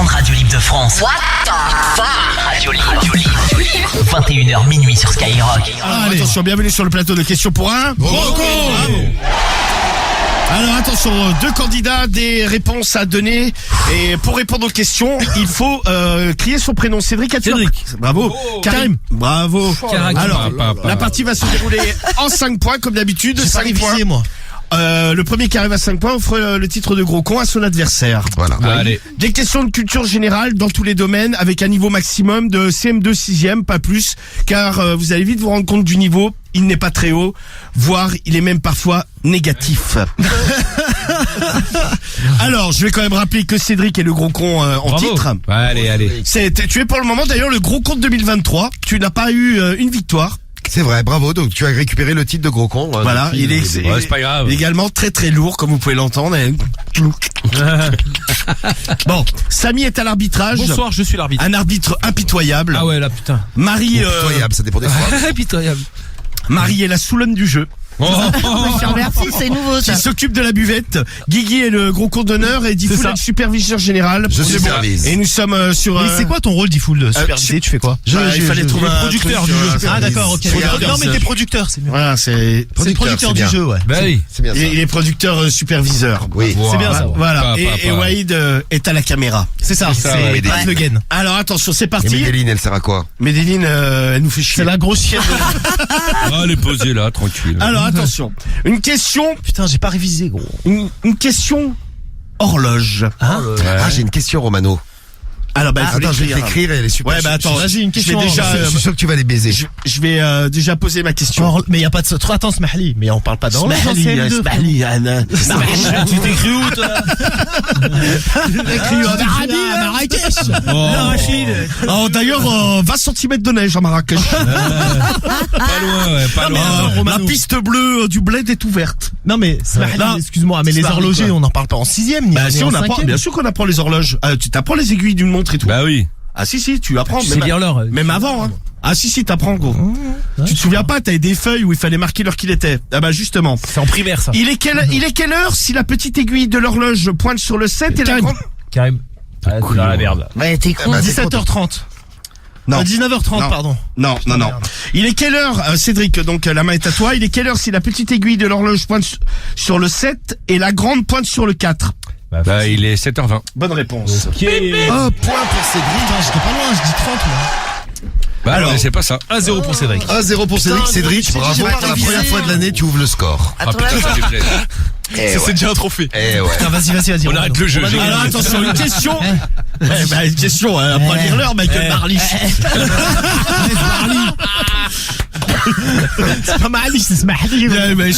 grande radio libre de France. What the fuck? Radio libre. 21h minuit sur Skyrock. Attention, bienvenue sur le plateau de questions pour un gros con. Alors attention, 2 candidats, des réponses à donner. Et pour répondre aux questions, il faut crier son prénom. Cédric, bravo. Karim, bravo. Alors, la partie va se dérouler en 5 points comme d'habitude. 5 points. Moi. Le premier qui arrive à 5 points offre le titre de gros con à son adversaire. Voilà. Allez. Des questions de culture générale dans tous les domaines avec un niveau maximum de CM2 6e, pas plus, car vous allez vite vous rendre compte du niveau. Il n'est pas très haut, voire il est même parfois négatif. Alors, je vais quand même rappeler que Cédric est le gros con en titre. Allez. Tu es pour le moment d'ailleurs le gros con de 2023. Tu n'as pas eu une victoire. C'est vrai, bravo. Donc tu as récupéré le titre de gros con. Voilà, depuis, il est c'est pas grave. également très très lourd, comme vous pouvez l'entendre. Bon, Samy est à l'arbitrage. Bonsoir, je suis l'arbitre. Un arbitre impitoyable. Ah ouais, là, putain. Marie, Pitoyable, ça dépend des fois. Pitoyable. Marie est la soulonne du jeu. Merci, c'est nouveau ça. Qui s'occupe de la buvette. Guigui est le gros con d'honneur et Diffoul est le superviseur général. Je suis service. Et nous sommes sur. Mais c'est quoi ton rôle, Diffoul, de superviser? Tu fais quoi? Il fallait trouver un producteur truc, du jeu. ah d'accord, ok. Non mais t'es producteur, c'est mieux. Voilà, c'est C'est producteur du jeu, ouais. Bah oui. C'est bien ça. il est producteur superviseur. Oui. C'est bien ça. Voilà. Pas. Et Waïd est à la caméra. C'est ça. ça, C'est ouais. Pat Le Guen. Alors attention, c'est Et parti. Médéline, elle sert à quoi? Médéline, elle nous fait chier. C'est la grosse chienne. Allez, posez là, tranquille. Alors attention, une question, Putain, j'ai pas révisé, gros. une question horloge. Ah, j'ai une question, Romano. Alors bah, il faut Attends, je vais l'écrire. t'écrire et elle est super. Ouais, bah attends, Vas-y, une question. Je vais déjà, Je suis sûr que tu vas les baiser. je vais déjà poser ma question. Mais y a pas de trop. Attends, Smahli. Mais on parle pas d'horloge. Smahli, Anna. Tu t'es cru où, toi? Écrit en Arabie, à Marrakech. Oh, d'ailleurs, 20 cm de neige à Marrakech. Pas loin, ouais, pas Non, mais loin. attends, La Romano. piste bleue du bled est ouverte. Non, mais Smahli, Non. excuse-moi, mais les Smahli, horlogers, quoi. on n'en parle pas en 6e, ni Bah si, en on apprend, 5e. bien sûr qu'on apprend les horloges. Tu t'apprends les aiguilles d'une montre et tout. Bah oui. Ah si, tu apprends. Tu sais Même, lire l'heure. même avant, hein. Ah si, t'apprends, gros. Tu te souviens pas, t'avais des feuilles où il fallait marquer l'heure qu'il était. Ah bah justement. C'est en primaire, ça. Il est quelle heure si la petite aiguille de l'horloge pointe sur le 7 et la grande... Karim. Ah, c'est dans la merde. Ouais, t'es con. 17h30. Non. 19h30, Non. pardon. Non. Il est quelle heure, Cédric, donc la main est à toi, il est quelle heure si la petite aiguille de l'horloge pointe sur le 7 et la grande pointe sur le 4? Bah, il est 7h20. Bonne réponse. Oh, point pour Cédric. Putain, j'étais pas loin, je dis 30, moi. Bah, Alors. alors, c'est pas ça. 1-0 pour Cédric. 1-0 pour Cédric. Putain, Cédric, j'ai bravo. pas Pour la révisé. première fois de l'année, tu ouvres le score. Ah putain, ça fait plaisir. C'est déjà un trophée. Eh ouais. Putain, vas-y. On arrête le jeu. j'ai Alors gagné. attention, une question. Une question, on va pas lire l'heure, Michael Marlich. C'est pas Marlich, c'est Smahli. Marlich.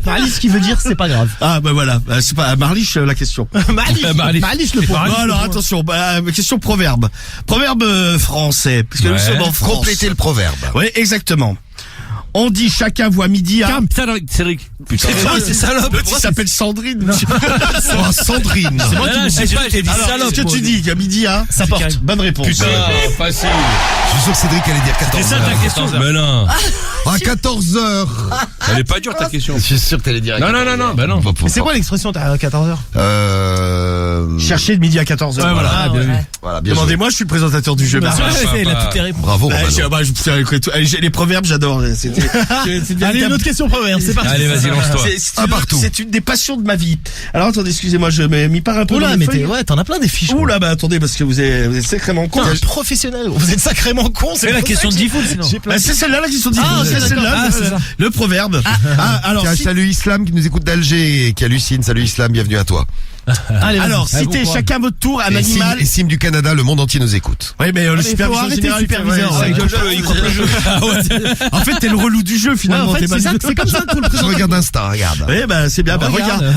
Marlich, ce qui veut dire, c'est pas grave. Ah bah voilà, c'est pas Marlich la question. Marlich, le point. Bon, alors attention, question proverbe. Proverbe français, parce que nous Ouais. sommes en France. Complétez le proverbe. Oui, exactement. On dit chacun voit midi à... Putain, Cédric. Putain. C'est salope. Il s'appelle Sandrine. Oh, Sandrine. C'est moi qui me c'est pas, j'ai dit Alors, salope. qu'est-ce que tu dis, à midi à... Ça porte. Bonne réponse. Putain, facile. Je suis sûr que Cédric allait dire C'est 14 ça ta heures. question. Mais non. À 14 heures. Elle est pas dure ta question. Je suis sûr que t'allais dire. Non, bah non. Mais c'est quoi l'expression à 14h? Cherchez de midi à 14h. Ouais, voilà. Ah, bien vu. Voilà, bien joué. Demandez-moi, je suis le présentateur du jeu. Bien sûr, bah, il a bah, toutes les réponses. Bravo, Romano. Les proverbes, j'adore. Allez, une autre question proverbe, c'est parti. Allez, vas-y, lance-toi. C'est une des passions de ma vie. Alors attendez, excusez-moi, je m'y pars un peu. Oula, dans mes mais feuilles. ouais, t'en as plein des fiches. Oula, bah attendez, parce que vous êtes sacrément con. Putain, professionnel. Vous êtes sacrément con. C'est la question de Diffoul, sinon. C'est celle-là la question difficile. Ah, C'est d'accord. celle-là, Ah, c'est ça. le proverbe. Alors, Tiens, si- salut Islam qui nous écoute d'Alger et qui hallucine. Salut Islam, bienvenue à toi. Allez, vas-y. alors, Allez, citez bon courage. chacun votre tour un Et animal. Sim du Canada, le monde entier nous écoute. Oui, mais le mais faut superviseur arrêter général, le superviseur, ouais, ouais, il coupe le jeu. Ah ouais, en fait, t'es le relou du jeu Ouais, finalement. en fait, t'es c'est ça, c'est comme ça qu'on le Je présente. regarde Insta, regarde. Oui, bah c'est bien. Bah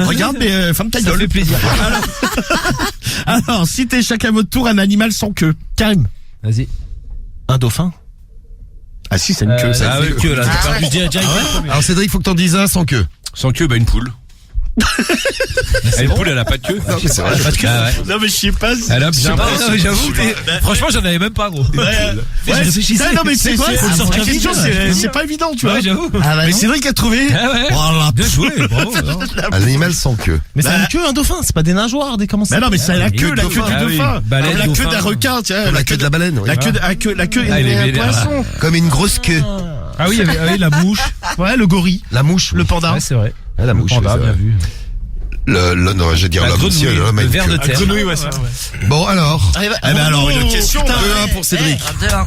regarde, mais ferme ta Ça gueule. fait plaisir. Alors, citez chacun votre tour un animal sans queue. Karim. Vas-y. Un dauphin. Ah si, c'est une queue. Ah oui, que là, t'as perdu direct. Alors Cédric, faut que t'en dises un sans queue. Sans queue, bah une poule. Une poule, elle a pas de queue. Non, mais c'est vrai. Pas de queue. Ah ouais. Non mais je sais pas. Elle a, Je sais pas, non, j'avoue. Franchement, j'en avais même pas, gros. Ouais, je réfléchissais. non mais c'est quoi, faut le la sortir question, vite, c'est pas évident, tu vois. Ouais, j'avoue. Ah bah Mais non. Cédric a trouvé. Ah ouais. Voilà. Bien joué, bravo. Un animal sans queue. Mais c'est Bah- une queue, un dauphin, c'est pas des nageoires, des comment ça. Mais non mais c'est la le queue du dauphin. Ah oui. dauphin. Baleine, La queue dauphin. d'un requin, tiens. La queue de la baleine, oui. La queue Ah, il est d'un vénère. poisson. Comme une grosse queue. Ah oui, la mouche. Ouais, le gorille. La mouche. Le panda. Ouais, c'est vrai. Ah, la mouche. Panda, oui, c'est bien vrai. vu. Non, je vais dire La l'homme aussi, grenouille, l'homme a le une ver queue. de terre. Grenouille, ouais, ça. Bon, alors. Eh ben alors une question. 2-1 pour Cédric. Eh, 2-1.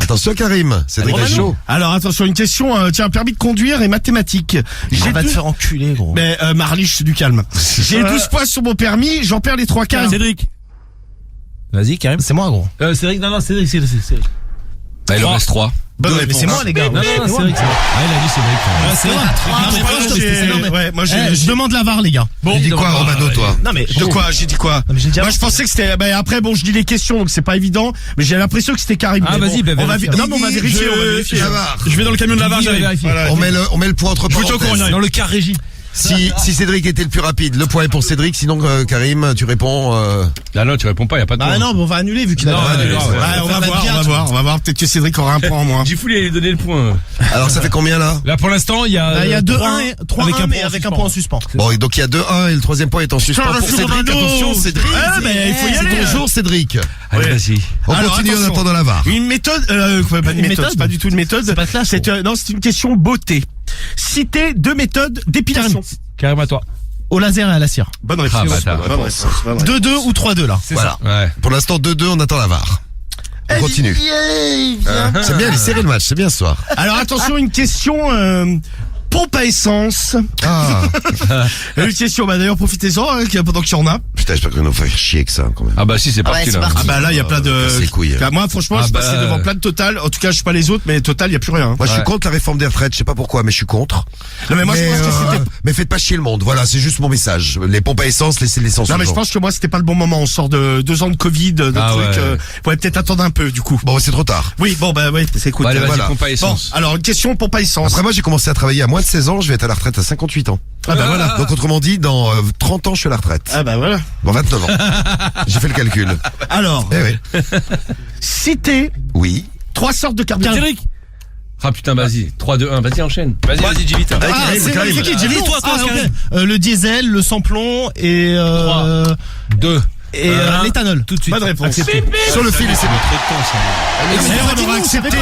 Attention, Karim. Cédric est chaud. Alors attention, une question, tiens, permis de conduire et mathématiques. On va te deux- faire enculer, gros. Mais Marliche, du calme. J'ai 12 points sur mon permis, j'en perds les 3 quarts. Cédric. Vas-y, Karim. C'est moi, gros. Cédric, non, Cédric, c'est Cédric. Bah, il en reste 3. Bonne Mais réponse. c'est moi, les gars. Non, non, C'est moi. Cédric. Ah, il a dit Cédric. C'est moi. Ah, mais moi, Je demande la VAR, les gars. Tu dis quoi, Romano, toi? Non, mais. De quoi? J'ai dit quoi? Non, mais j'ai déjà. Moi, je pensais que c'était. Bah, après, bon, je dis les questions, donc c'est pas évident. Mais j'ai l'impression que c'était Karim. Ah, Mais vas-y, bon, bah, on va vérifie. Non, mais on va vérifier. On va vérifier. La VAR. Je vais dans le camion de la VAR, j'arrive. Voilà. On met le point entre parenthèses. Dans le car régie. Si Cédric était le plus rapide, le point est pour Cédric. Sinon, Karim, tu réponds. Ah non, tu réponds pas, y a pas de Ah point. non, mais on va annuler vu qu'il a. Non, pas annulé, annulé. c'est vrai. Ouais, on va voir. Peut-être que Cédric aura un point en moins. Gifouli, il a donné le point. Alors, ça fait combien là? Là, pour l'instant, il y a. Il y a 2-1 et 3-1, avec un mais point en avec un suspens. point en suspens. Bon, et donc il y a 2-1 et le troisième point est en suspens Putain, pour le Cédric. Romano. Attention, Cédric. Ah, mais il faut y aller. Bonjour, Cédric. Allez, Ouais. vas-y. On Alors, continue en attention. attendant la VAR. Une méthode, pas une Une méthode, méthode c'est pas du tout une méthode. C'est pas classe, C'est non, c'est une question beauté. Citez 2 méthodes d'épilation. Karim, à toi. Au laser et à la cire. Bonne réponse. Ah, bâtard. Bonne réponse. 2-2 ou 3-2 là. Voilà. Ouais. Pour l'instant, 2-2, on attend la VAR. On continue. C'est bien, il est serré le match, c'est bien ce soir. Alors attention, une question pompe à essence. Ah, Une question, bah d'ailleurs profitez-en pendant qu'il y en a. putain, j'espère qu'on va faire chier que ça quand même. Ah bah si, c'est Ah ouais, parti c'est là. parti. Ah bah là il y a plein de. casse les couilles. Moi franchement Ah je bah, passais devant plein de Total. En tout cas je sais pas les autres, mais Total il y a plus rien. Moi, je suis Ouais. contre la réforme des retraites, je sais pas pourquoi, mais je suis contre. Non mais moi je pense que c'était. mais faites pas chier le monde, voilà, c'est juste mon message. Les pompes à essence, laissez l'essence Non aux mais je gens. pense que moi c'était pas le bon moment. On sort de 2 ans de Covid, de Ah trucs. ouais. Faudrait peut-être attendre un peu du coup. Bon, c'est trop tard. Oui bon bah ouais c'est cool. Bah, allez, vas-y, Voilà. pompe à Bon essence. alors une question pompe à essence. Après, moi, j'ai commencé à travailler à moins de 16 ans, je vais être à la retraite à 58 ans. Ah bah voilà. Donc, autrement dit, dans 30 ans, je suis à la retraite. Ah bah voilà. Dans 29 ans. J'ai fait le calcul. Alors Eh oui. citez Oui. 3 sortes de carburant. Cédric. Ah putain, vas-y. 3, 2, 1. Vas-y, enchaîne. Vas-y, dis vite. C'est qui Jimmy, toi, le diesel, le samplon et 2. l'éthanol. Tout de suite. Bonne réponse. Accepté. Sur le fil, c'est bon. D'ailleurs, on aura accepté,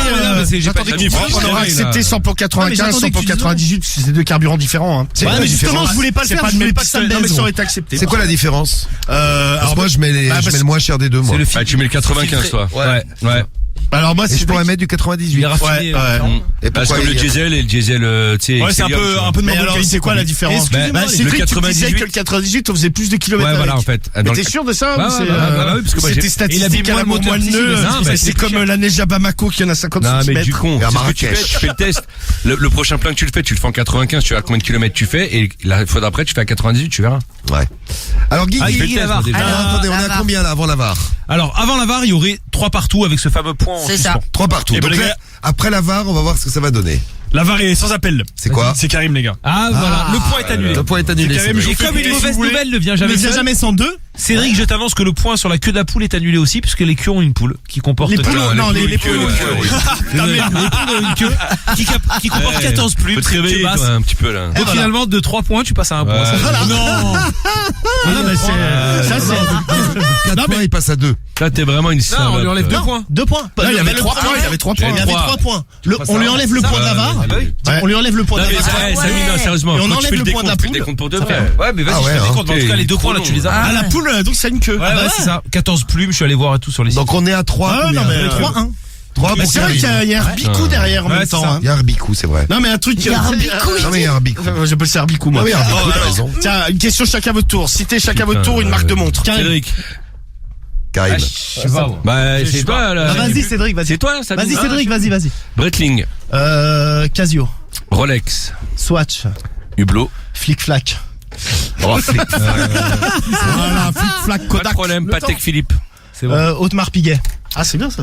on aura accepté samplon 95, samplon 98, parce que c'est 2 carburants différents. Hein. C'est Ouais, quoi la mais justement, différence je voulais pas le C'est faire, pas je le voulais même pas que ça me Non mais baise. ça aurait été accepté. C'est quoi la différence? Alors Moi, je mets parce- le moins cher des deux, moi. C'est le filtre. Ah, tu mets le 95, toi. Ouais. Ouais. Alors moi Et je pourrais mettre du 98. Il est raffiné. Ouais, ouais. Et Parce pourquoi que le il y a- diesel et le diesel, tu sais. Ouais, c'est un peu de Mais mauvaise alors qualité, c'est quoi la différence? Excusez-moi, C'est vrai que tu me disais 98. que le 98 on faisait plus de kilomètres Ouais, voilà, avec. en fait. Mais Dans t'es le- sûr de ça? Ouais, ou c'est, ouais, ouais, oui, parce que moi, c'était j'ai- statistique il habite à la moins le moteur moelle ici, nœud. mais non, bah, C'est c'est comme cher. la neige à Bamako qui en a 50 Non, mais du cm. con. Et à C'est ce que tu Marrakech. fais, tu fais le test. Le prochain plein que tu le fais en 95, tu verras combien de kilomètres tu fais, et la fois d'après, tu fais à 98, tu verras. Ouais. Alors, Guy, Ah, il fait le la test, VAR. moi, déjà. attendez, on est la à VAR. combien là avant la VAR? Alors, avant la VAR, il y aurait 3 partout avec ce fameux point en C'est ça. suspens. 3 partout. Eh ben, Donc les là, gars- après la VAR, on va voir ce que ça va donner. La VAR est sans appel. C'est quoi? C'est Karim, les gars. Ah, voilà. Le point est annulé. Le point est annulé. C'est c'est Karim, vrai. et comme une mauvaise nouvelle ne vient jamais jamais, seul. sans deux, Cédric, je t'annonce que le point sur la queue de la poule est annulé aussi, puisque les queues ont une poule qui comporte. Les poules, non, les poules. Les poules ont une queue qui comporte 14 plumes. Faut te réveiller, basses. toi, un petit peu, là. Donc finalement, de 3 points, tu passes à 1 point. Ouais. Ça, Non. Non mais c'est ça c'est. 4 points, il passe à 2. Là, t'es vraiment une Non, salope. on lui enlève 2 points. 2 points. Là, il y avait Le 3 premier, points, il y avait 3 Il y points. Il y avait 3 points. On lui enlève le point de la VAR. On lui enlève le point Non, de mais la VAR. Samy, non, sérieusement. Et on quand tu enlève fais le point de la décompte, tu fais poule. le décompte pour deux, Ça frère. fait. Ouais, mais vas-y, Ah je ouais, fais hein. des comptes. En tout cas, les 2 points, là, tu les as. Ah la poule donc ça a une queue. Ouais, c'est ça. 14 plumes, je suis allé voir et tout sur les sites. Donc on est à 3. Ah, non, mais 3-1. 3 Mais pour c'est vrai qu'il y Karim. a un Herbicou derrière en Ouais, même c'est temps. ça. hein. Il y a un Herbicou, c'est vrai. Non mais un truc. Il y a un Herbicou, Non mais il y a un Herbicou. J'appelle ça Herbicou moi. Ah oui, Herbicou, t'as raison. Tiens, une question chacun votre tour. Citez chacun votre tour une marque de montre. Cédric. Karim. Je sais pas. Bah, c'est toi, là. Vas-y, Cédric, vas-y. C'est toi, ça. Vas-y, Cédric, vas-y. Breitling. Casio. Rolex. Swatch. Hublot. Flic-flac. Oh, flip. Voilà, flic flac Pas de Kodak. problème, Patek Philippe. C'est bon. Audemars Piguet. Ah c'est bien ça.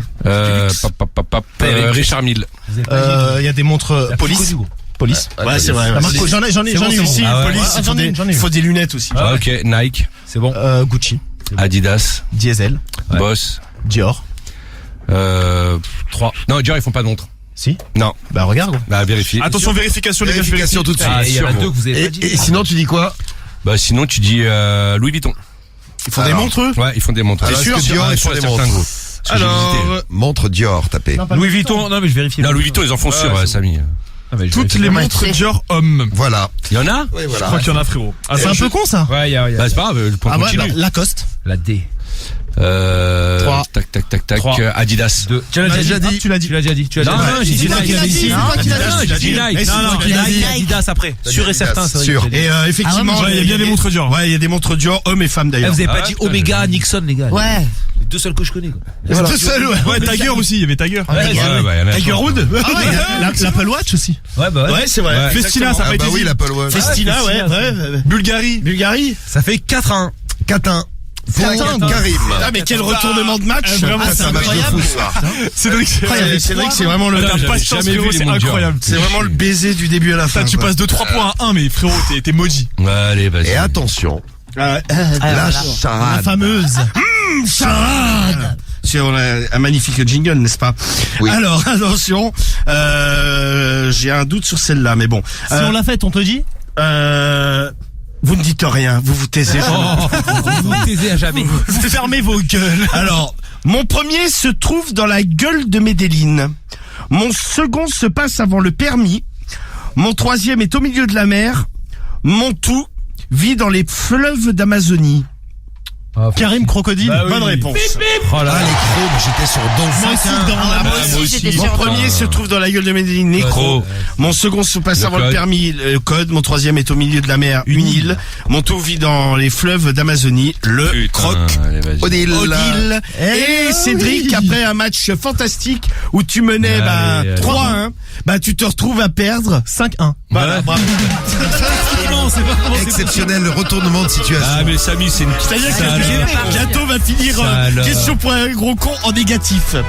Richard Mille. Il y a des montres police. Police. Ouais, c'est vrai. Ah, ouais. Marco, j'en ai C'est bon, eu. si, Ah ouais. police, Ah, j'en ai eu. il faut des lunettes aussi. Ah, ok, Nike, C'est bon. Gucci, Adidas, Diesel, Ouais. Boss, Dior. 3. Non, Dior, ils font pas de montre. Si. Non, Bah regarde. bah vérifie. Attention, vérification, les gars, je Vérification vérifie. tout de suite. Ah, il y en a sûr. deux que vous avez Et, pas dit. et sinon, tu dis quoi? Bah sinon, tu dis Louis Vuitton. Ils font des Alors. montres, eux. Ouais, ils font des montres. Alors, T'es est-ce que Dior, ils font des certains, montres gros. Parce que j'ai visité. Montre Dior, tapé. Louis Vuitton, non mais je vérifie. Non, Louis Vuitton, ils en font sûr, Samy. Ah, mais je Toutes vérifie. les Ouais, montres c'est- Dior hommes. Voilà. Il y en a? Oui, Je voilà. crois qu'il y en a, frérot. Ah, C'est un peu con ça. Ouais, il y a. Bah c'est pas grave, le point Ah ouais, continue. bah, Lacoste. La D. Trois. Tac, tac, tac, tac. 3. Adidas. 2. Tu l'as déjà dit. Tu l'as dit. Tu l'as déjà dit. Tu l'as Non, déjà non, dit. j'ai dit Non, Nike. j'ai dit ici. Non, Non, tu l'as j'ai dit. dit Nike. Mais Non, c'est non, toi qui l'as Nike, dit. Adidas après. Sûr et certain, c'est vrai. Sûr. que j'ai dit. Et effectivement, ouais, il y a bien des montres Dior. Ouais, il y a des montres Dior, hommes et femmes Eh, d'ailleurs. vous avez pas Ah, dit putain, Omega, Nixon, les gars. Ouais. Les deux seuls que je connais, quoi. Voilà. Tout seul, ouais. Ouais, Tiger aussi, il y avait Tiger. Ouais, bah, il y en a. Tiger Wood. Ah ouais, l'Apple Watch aussi. Ouais, bah Ouais, c'est vrai. Ouais. Festina, ça a Ah pas bah été oui, dit. l'Apple Watch. Festina, ouais, Festina, ouais. Bulgarie. Bulgarie. Ça fait 4-1. 4-1. Pour Karim. Ah, mais quel retournement de match. Vraiment, Ah, c'est un match de fou, ce soir. Cédric, Cédric, c'est vraiment le, ta j'avais patience, jamais vu frérot, les c'est montres Dior. incroyable. c'est vraiment le baiser du début à la fin. Putain, tu quoi. passes de 3 points à 1, mais frérot, t'es maudit. Allez, vas-y. Et attention, Ah, la La charade. fameuse. charade. C'est un magnifique jingle, n'est-ce pas? Oui. Alors, attention, j'ai un doute sur celle-là, mais bon. Si on l'a faite, on te dit. Vous ne dites rien, vous vous taisez. Vous vous taisez à jamais. Vous fermez vos gueules. Alors, mon premier se trouve dans la gueule de Medellin. Mon second se passe avant le permis. Mon troisième est au milieu de la mer. Mon tout vit dans les fleuves d'Amazonie. Karim Crocodile. Bah oui. Bonne réponse. Oh là Ah, là. les crocs, moi, j'étais sur Moi Dolphin. aussi, dans la. Moi aussi, j'étais Mon sûre. premier se trouve dans la gueule de Medellin, Nécro. Mon second se passe Le avant le code. permis, le code. Mon troisième est au milieu de la mer, une île. Mon tout vit dans les fleuves d'Amazonie, le Putain, croc. allez, vas-y. Odile. Odile et Cédric, après un match fantastique où tu menais Allez, allez. 3-1, bah tu te retrouves à perdre. 5-1. Voilà, bravo. Non, c'est pas comment c'est. Exceptionnel, le retournement de situation. Ah, mais Samy, c'est une petite C'est-à-dire salope. que bientôt va finir Salope. question pour un gros con en négatif. Ouais.